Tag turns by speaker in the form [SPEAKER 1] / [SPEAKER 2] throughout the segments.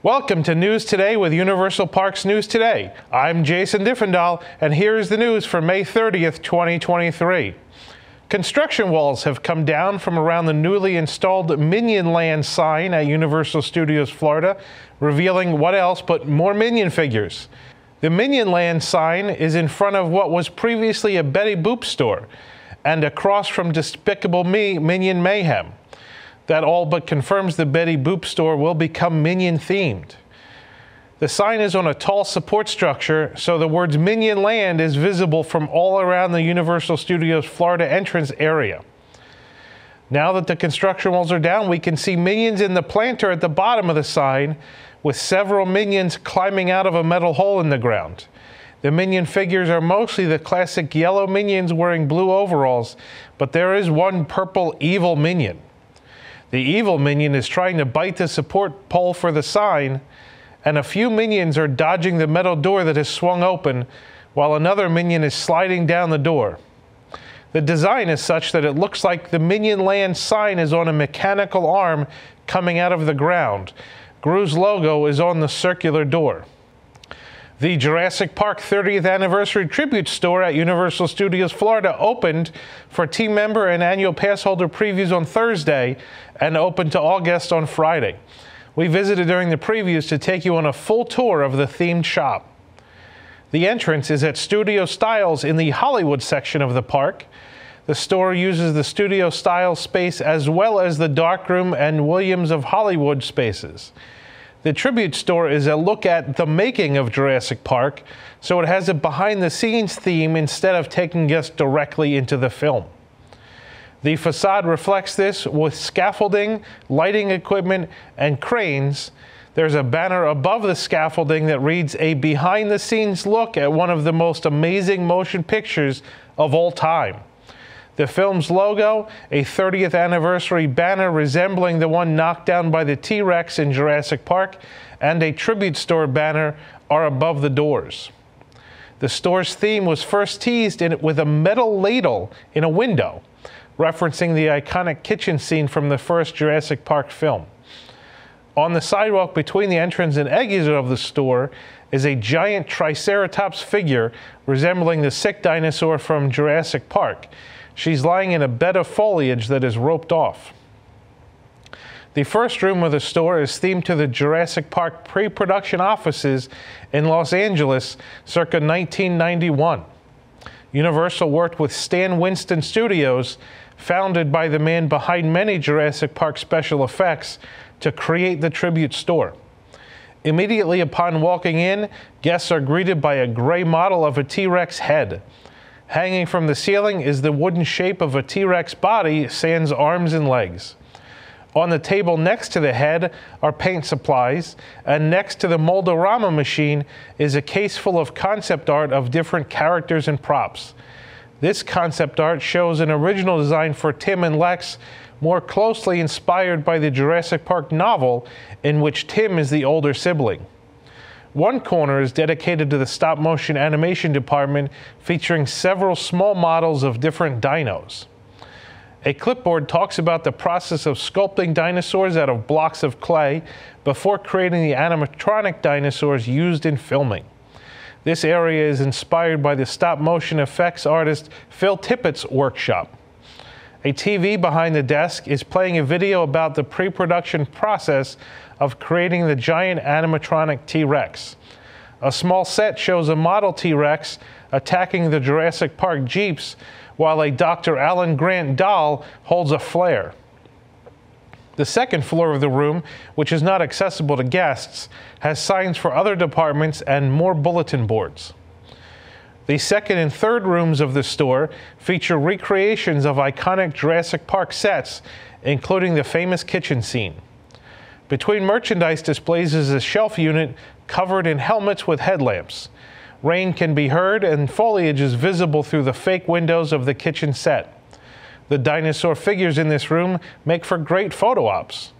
[SPEAKER 1] Welcome to News Today with Universal Parks News Today. I'm Jason Diffendahl, and here is the news for May 30th, 2023. Construction walls have come down from around the newly installed Minion Land sign at Universal Studios Florida, revealing what else but more Minion figures. The Minion Land sign is in front of what was previously a Betty Boop store and across from Despicable Me Minion Mayhem. That all but confirms the Betty Boop store will become Minion themed. The sign is on a tall support structure, so the words Minion Land is visible from all around the Universal Studios Florida entrance area. Now that the construction walls are down, we can see Minions in the planter at the bottom of the sign, with several Minions climbing out of a metal hole in the ground. The Minion figures are mostly the classic yellow Minions wearing blue overalls, but there is one purple evil Minion. The evil Minion is trying to bite the support pole for the sign, and a few Minions are dodging the metal door that has swung open, while another Minion is sliding down the door. The design is such that it looks like the Minion Land sign is on a mechanical arm coming out of the ground. Gru's logo is on the circular door. The Jurassic Park 30th Anniversary Tribute Store at Universal Studios Florida opened for team member and annual pass holder previews on Thursday and opened to all guests on Friday. We visited during the previews to take you on a full tour of the themed shop. The entrance is at Studio Styles in the Hollywood section of the park. The store uses the Studio Styles space as well as the Darkroom and Williams of Hollywood spaces. The tribute store is a look at the making of Jurassic Park, so it has a behind-the-scenes theme instead of taking guests directly into the film. The facade reflects this with scaffolding, lighting equipment, and cranes. There's a banner above the scaffolding that reads, "A behind-the-scenes look at one of the most amazing motion pictures of all time." The film's logo, a 30th anniversary banner resembling the one knocked down by the T-Rex in Jurassic Park, and a tribute store banner are above the doors. The store's theme was first teased with a metal ladle in a window, referencing the iconic kitchen scene from the first Jurassic Park film. On the sidewalk between the entrance and exit of the store is a giant Triceratops figure resembling the sick dinosaur from Jurassic Park. She's lying in a bed of foliage that is roped off. The first room of the store is themed to the Jurassic Park pre-production offices in Los Angeles circa 1991. Universal worked with Stan Winston Studios, founded by the man behind many Jurassic Park special effects, to create the tribute store. Immediately upon walking in, guests are greeted by a gray model of a T-Rex head. Hanging from the ceiling is the wooden shape of a T-Rex body, sans arms and legs. On the table next to the head are paint supplies, and next to the Mold-O-Rama machine is a case full of concept art of different characters and props. This concept art shows an original design for Tim and Lex, more closely inspired by the Jurassic Park novel, in which Tim is the older sibling. One corner is dedicated to the stop-motion animation department, featuring several small models of different dinos. A clipboard talks about the process of sculpting dinosaurs out of blocks of clay before creating the animatronic dinosaurs used in filming. This area is inspired by the stop-motion effects artist Phil Tippett's workshop. A TV behind the desk is playing a video about the pre-production process of creating the giant animatronic T-Rex. A small set shows a model T-Rex attacking the Jurassic Park Jeeps, while a Dr. Alan Grant doll holds a flare. The second floor of the room, which is not accessible to guests, has signs for other departments and more bulletin boards. The second and third rooms of the store feature recreations of iconic Jurassic Park sets, including the famous kitchen scene. Between merchandise displays is a shelf unit covered in helmets with headlamps. Rain can be heard and foliage is visible through the fake windows of the kitchen set. The dinosaur figures in this room make for great photo ops.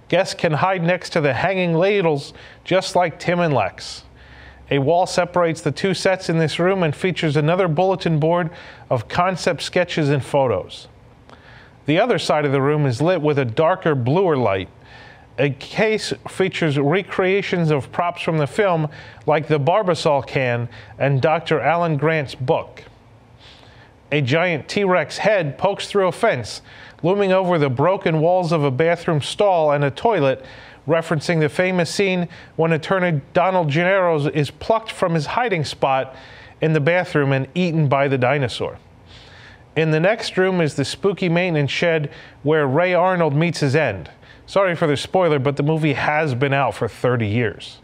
[SPEAKER 1] Guests can hide next to the hanging ladles, just like Tim and Lex. A wall separates the two sets in this room and features another bulletin board of concept sketches and photos. The other side of the room is lit with a darker, bluer light. A case features recreations of props from the film, like the Barbasol can and Dr. Alan Grant's book. A giant T-Rex head pokes through a fence, looming over the broken walls of a bathroom stall and a toilet, referencing the famous scene when attorney Donald Gennaro is plucked from his hiding spot in the bathroom and eaten by the dinosaur. In the next room is the spooky maintenance shed where Ray Arnold meets his end. Sorry for the spoiler, but the movie has been out for 30 years.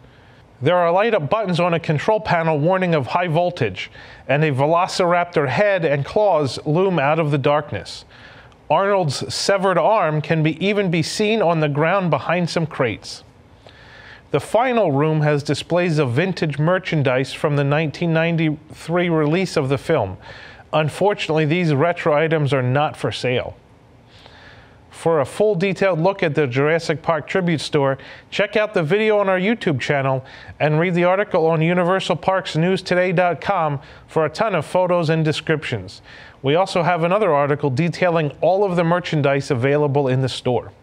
[SPEAKER 1] There are light-up buttons on a control panel warning of high voltage, and a velociraptor head and claws loom out of the darkness. Arnold's severed arm can even be seen on the ground behind some crates. The final room has displays of vintage merchandise from the 1993 release of the film. Unfortunately, these retro items are not for sale. For a full detailed look at the Jurassic Park Tribute Store, check out the video on our YouTube channel and read the article on universalparksnewstoday.com for a ton of photos and descriptions. We also have another article detailing all of the merchandise available in the store.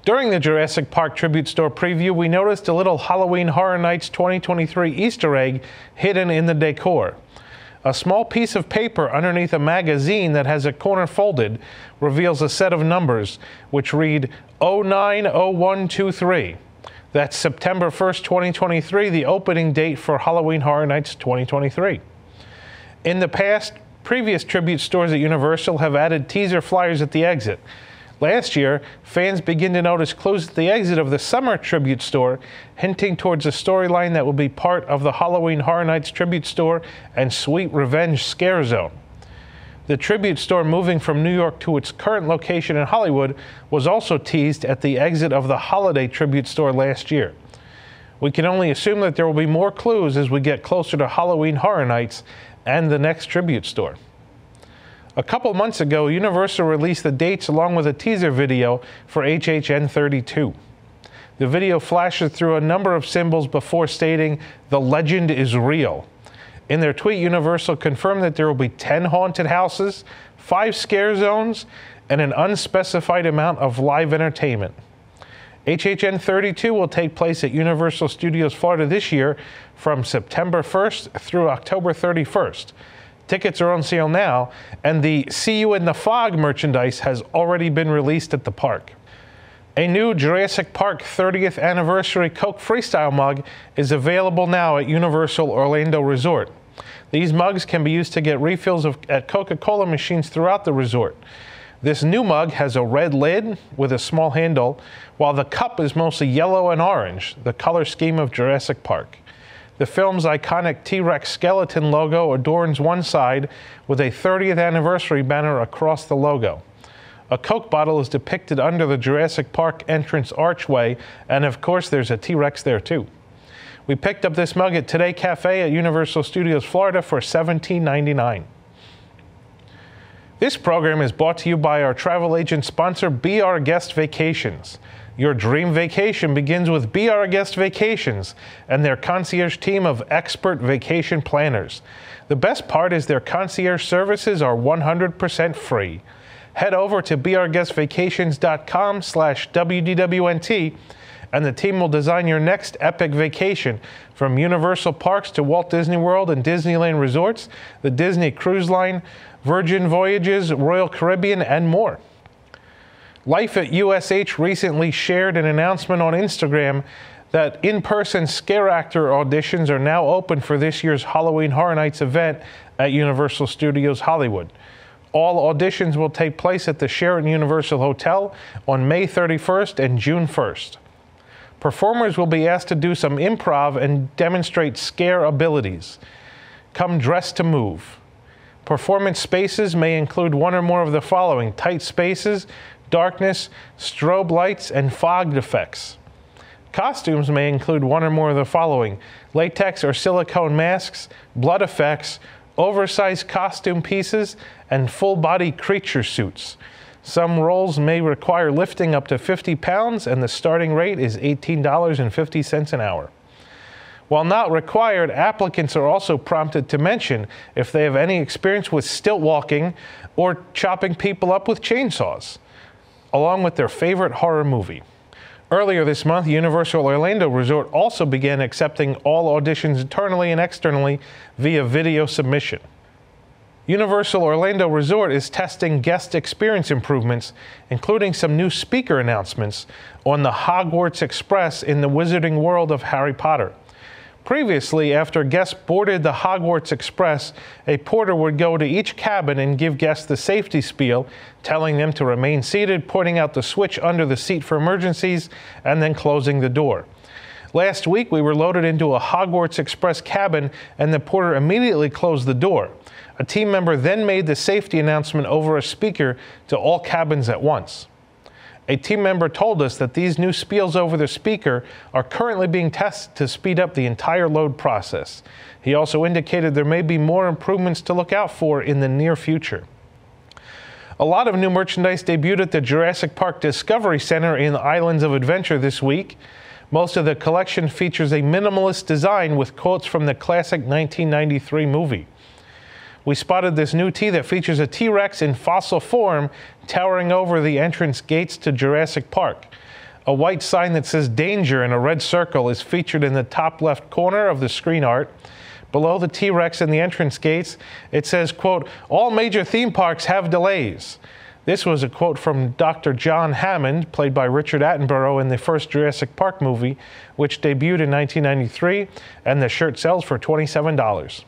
[SPEAKER 1] During the Jurassic Park Tribute Store preview, we noticed a little Halloween Horror Nights 2023 Easter egg hidden in the decor. A small piece of paper underneath a magazine that has a corner folded reveals a set of numbers, which read 090123. That's September 1st, 2023, the opening date for Halloween Horror Nights 2023. In the past, previous tribute stores at Universal have added teaser flyers at the exit. Last year, fans began to notice clues at the exit of the summer tribute store, hinting towards a storyline that will be part of the Halloween Horror Nights tribute store and Sweet Revenge Scare Zone. The tribute store moving from New York to its current location in Hollywood was also teased at the exit of the Holiday tribute store last year. We can only assume that there will be more clues as we get closer to Halloween Horror Nights and the next tribute store. A couple months ago, Universal released the dates along with a teaser video for HHN 32. The video flashes through a number of symbols before stating, "The legend is real." In their tweet, Universal confirmed that there will be 10 haunted houses, 5 scare zones, and an unspecified amount of live entertainment. HHN 32 will take place at Universal Studios Florida this year from September 1st through October 31st. Tickets are on sale now, and the See You in the Fog merchandise has already been released at the park. A new Jurassic Park 30th Anniversary Coke Freestyle mug is available now at Universal Orlando Resort. These mugs can be used to get refills at Coca-Cola machines throughout the resort. This new mug has a red lid with a small handle, while the cup is mostly yellow and orange, the color scheme of Jurassic Park. The film's iconic T-Rex skeleton logo adorns one side with a 30th anniversary banner across the logo. A Coke bottle is depicted under the Jurassic Park entrance archway, and of course there's a T-Rex there too. We picked up this mug at Today Cafe at Universal Studios Florida for $17.99. This program is brought to you by our travel agent sponsor, Be Our Guest Vacations. Your dream vacation begins with Be Our Guest Vacations and their concierge team of expert vacation planners. The best part is their concierge services are 100% free. Head over to beourguestvacations.com/WDWNT and the team will design your next epic vacation, from Universal Parks to Walt Disney World and Disneyland Resorts, the Disney Cruise Line, Virgin Voyages, Royal Caribbean, and more. Life at USH recently shared an announcement on Instagram that in-person Scareactor auditions are now open for this year's Halloween Horror Nights event at Universal Studios Hollywood. All auditions will take place at the Sheraton Universal Hotel on May 31st and June 1st. Performers will be asked to do some improv and demonstrate scare abilities. Come dressed to move. Performance spaces may include one or more of the following: tight spaces, darkness, strobe lights, and fogged effects. Costumes may include one or more of the following: latex or silicone masks, blood effects, oversized costume pieces, and full-body creature suits. Some roles may require lifting up to 50 pounds, and the starting rate is $18.50 an hour. While not required, applicants are also prompted to mention if they have any experience with stilt walking or chopping people up with chainsaws. along with their favorite horror movie. Earlier this month, Universal Orlando Resort also began accepting all auditions internally and externally via video submission. Universal Orlando Resort is testing guest experience improvements, including some new speaker announcements on the Hogwarts Express in the Wizarding World of Harry Potter. Previously, after guests boarded the Hogwarts Express, a porter would go to each cabin and give guests the safety spiel, telling them to remain seated, pointing out the switch under the seat for emergencies, and then closing the door. Last week, we were loaded into a Hogwarts Express cabin, and the porter immediately closed the door. A team member then made the safety announcement over a speaker to all cabins at once. A team member told us that these new spiels over the speaker are currently being tested to speed up the entire load process. He also indicated there may be more improvements to look out for in the near future. A lot of new merchandise debuted at the Jurassic Park Discovery Center in Islands of Adventure this week. Most of the collection features a minimalist design with quotes from the classic 1993 movie. We spotted this new tee that features a T-Rex in fossil form towering over the entrance gates to Jurassic Park. A white sign that says "Danger" in a red circle is featured in the top left corner of the screen art. Below the T-Rex and the entrance gates, it says, quote, "All major theme parks have delays." This was a quote from Dr. John Hammond, played by Richard Attenborough in the first Jurassic Park movie, which debuted in 1993, and the shirt sells for $27.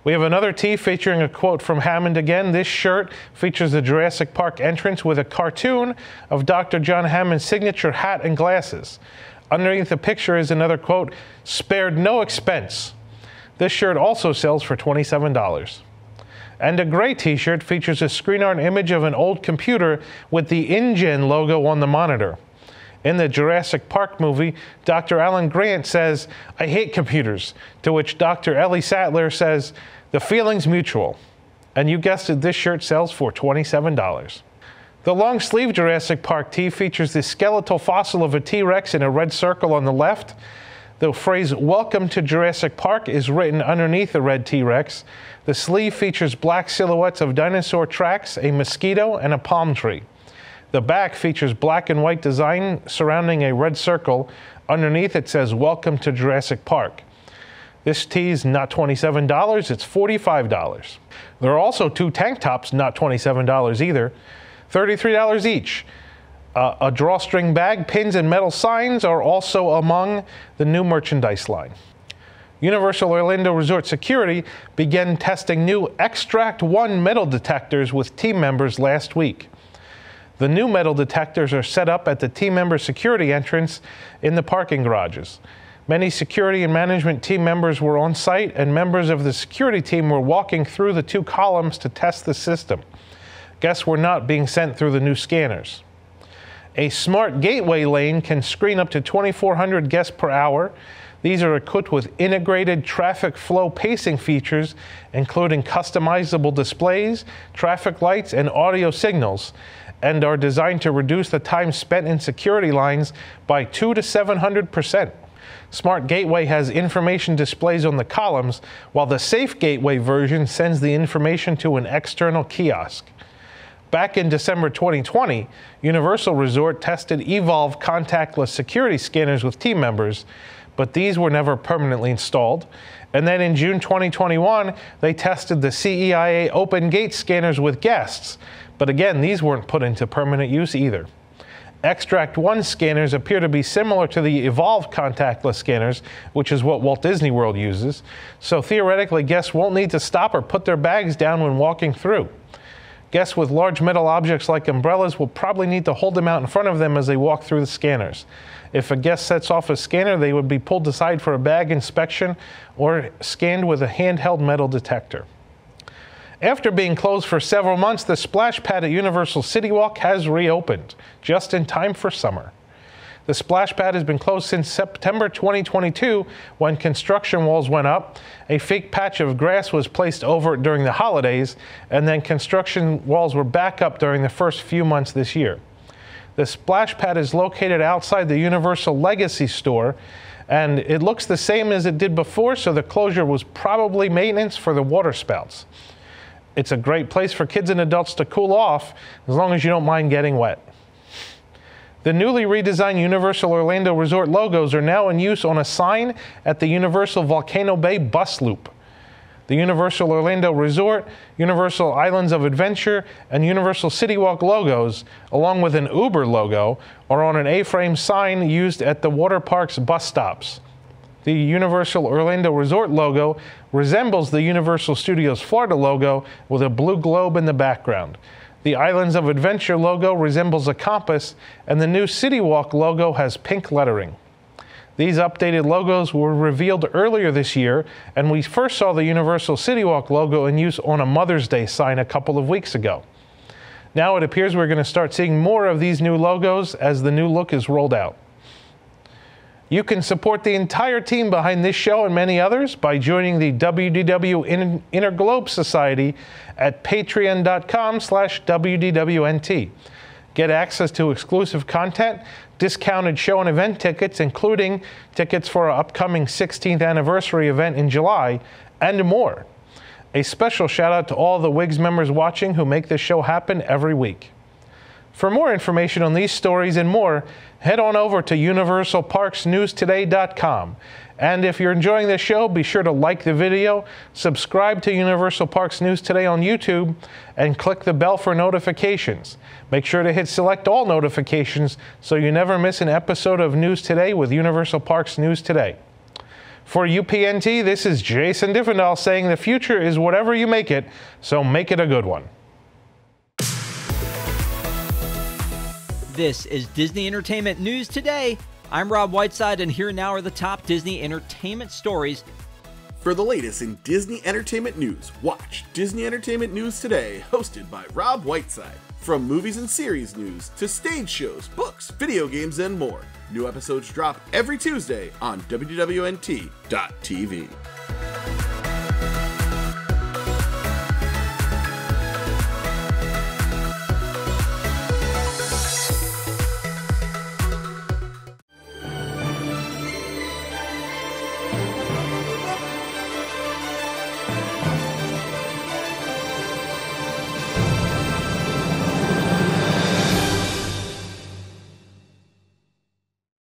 [SPEAKER 1] We have another tee featuring a quote from Hammond again. This shirt features the Jurassic Park entrance with a cartoon of Dr. John Hammond's signature hat and glasses. Underneath the picture is another quote, "Spared no expense." This shirt also sells for $27. And a gray t-shirt features a screen art image of an old computer with the InGen logo on the monitor. In the Jurassic Park movie, Dr. Alan Grant says, "I hate computers," to which Dr. Ellie Sattler says, "The feeling's mutual." And you guessed it, this shirt sells for $27. The long-sleeve Jurassic Park tee features the skeletal fossil of a T-Rex in a red circle on the left. The phrase "Welcome to Jurassic Park" is written underneath the red T-Rex. The sleeve features black silhouettes of dinosaur tracks, a mosquito, and a palm tree. The back features black and white design surrounding a red circle. Underneath it says "Welcome to Jurassic Park." This tee is not $27, it's $45. There are also two tank tops, not $27 either, $33 each. A drawstring bag, pins, and metal signs are also among the new merchandise line. Universal Orlando Resort Security began testing new Xtract 1 metal detectors with team members last week. The new metal detectors are set up at the team member security entrance in the parking garages. Many security and management team members were on site, and members of the security team were walking through the two columns to test the system. Guests were not being sent through the new scanners. A smart gateway lane can screen up to 2,400 guests per hour. These are equipped with integrated traffic flow pacing features, including customizable displays, traffic lights, and audio signals, and are designed to reduce the time spent in security lines by 200 to 700%. Smart Gateway has information displays on the columns, while the Safe Gateway version sends the information to an external kiosk. Back in December 2020, Universal Resort tested Evolve contactless security scanners with team members, but these were never permanently installed. And then in June 2021, they tested the CEIA Open Gate scanners with guests, but again, these weren't put into permanent use either. Xtract 1 scanners appear to be similar to the Evolve contactless scanners, which is what Walt Disney World uses, so theoretically guests won't need to stop or put their bags down when walking through. Guests with large metal objects like umbrellas will probably need to hold them out in front of them as they walk through the scanners. If a guest sets off a scanner, they would be pulled aside for a bag inspection or scanned with a handheld metal detector. After being closed for several months, the splash pad at Universal CityWalk has reopened, just in time for summer. The splash pad has been closed since September 2022 when construction walls went up. A fake patch of grass was placed over it during the holidays, and then construction walls were back up during the first few months this year. The splash pad is located outside the Universal Legacy store, and it looks the same as it did before, so the closure was probably maintenance for the water spouts. It's a great place for kids and adults to cool off, as long as you don't mind getting wet. The newly redesigned Universal Orlando Resort logos are now in use on a sign at the Universal Volcano Bay bus loop. The Universal Orlando Resort, Universal Islands of Adventure, and Universal CityWalk logos, along with an Uber logo, are on an A-frame sign used at the water park's bus stops. The Universal Orlando Resort logo resembles the Universal Studios Florida logo with a blue globe in the background. The Islands of Adventure logo resembles a compass, and the new CityWalk logo has pink lettering. These updated logos were revealed earlier this year, and we first saw the Universal CityWalk logo in use on a Mother's Day sign a couple of weeks ago. Now it appears we're going to start seeing more of these new logos as the new look is rolled out. You can support the entire team behind this show and many others by joining the WDW Interglobe Society at patreon.com/WDWNT. Get access to exclusive content, discounted show and event tickets, including tickets for our upcoming 16th anniversary event in July, and more. A special shout out to all the WIGS members watching who make this show happen every week. For more information on these stories and more, head on over to universalparksnewstoday.com. And if you're enjoying this show, be sure to like the video, subscribe to Universal Parks News Today on YouTube, and click the bell for notifications. Make sure to hit select all notifications so you never miss an episode of News Today with Universal Parks News Today. For UPNT, this is Jason Diffendahl saying the future is whatever you make it, so make it a good one.
[SPEAKER 2] This is Disney Entertainment News Today. I'm Rob Whiteside, and here now are the top Disney entertainment stories.
[SPEAKER 3] For the latest in Disney entertainment news, watch Disney Entertainment News Today, hosted by Rob Whiteside. From movies and series news to stage shows, books, video games, and more. New episodes drop every Tuesday on WDWNT.tv.